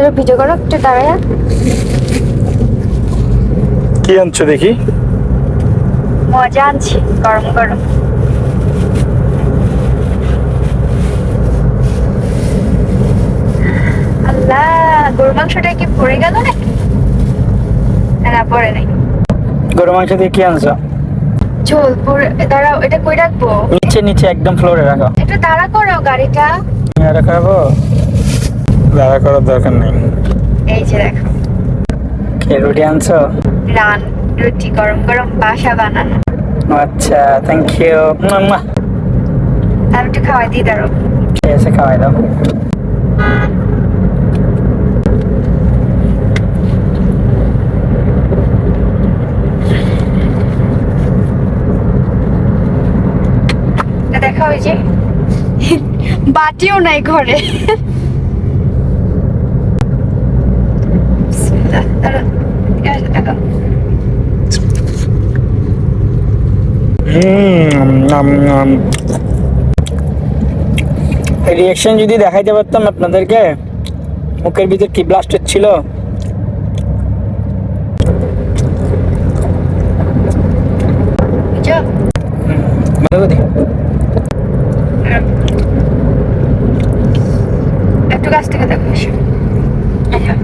তোর ভিডিও করো একটু দাঁড়ায়। কি আনছো দেখি? মজা আনছি, গরম গরম। আল্লাহ, গরু মাংসটা কি পড়ে গেল নাকি? না, পড়ে নাই। গরু মাংস দিয়ে কি আনছো? ঝোল পড়ে। দাঁড়াও, এটা কই রাখবো? নিচে নিচে একদম ফ্লোরে রাখো। একটু দাঁড়া করো গাড়িটা। রাখাবো? দাঁড়া করার দরকার নেই। এই যে দেখো, কে রুটি আনছো? রান রুটি গরম গরম বাসা বানানো। আচ্ছা, থ্যাংক ইউ। আমি একটু খাওয়াই দিই, দাঁড়ো। ঠিক আছে, খাওয়াই দাও। দেখা ওই যে বাটিও নাই ঘরে। বিসমিল্লাহ, দাঁড়াও, দেখো। রিয়াকশন যদি দেখাইতে পারতাম আপনাদেরকে, মুখের ভিতর কি ব্লাস্ট হচ্ছিল। বুঝছো? একটু কাছ থেকে দেখো। আচ্ছা,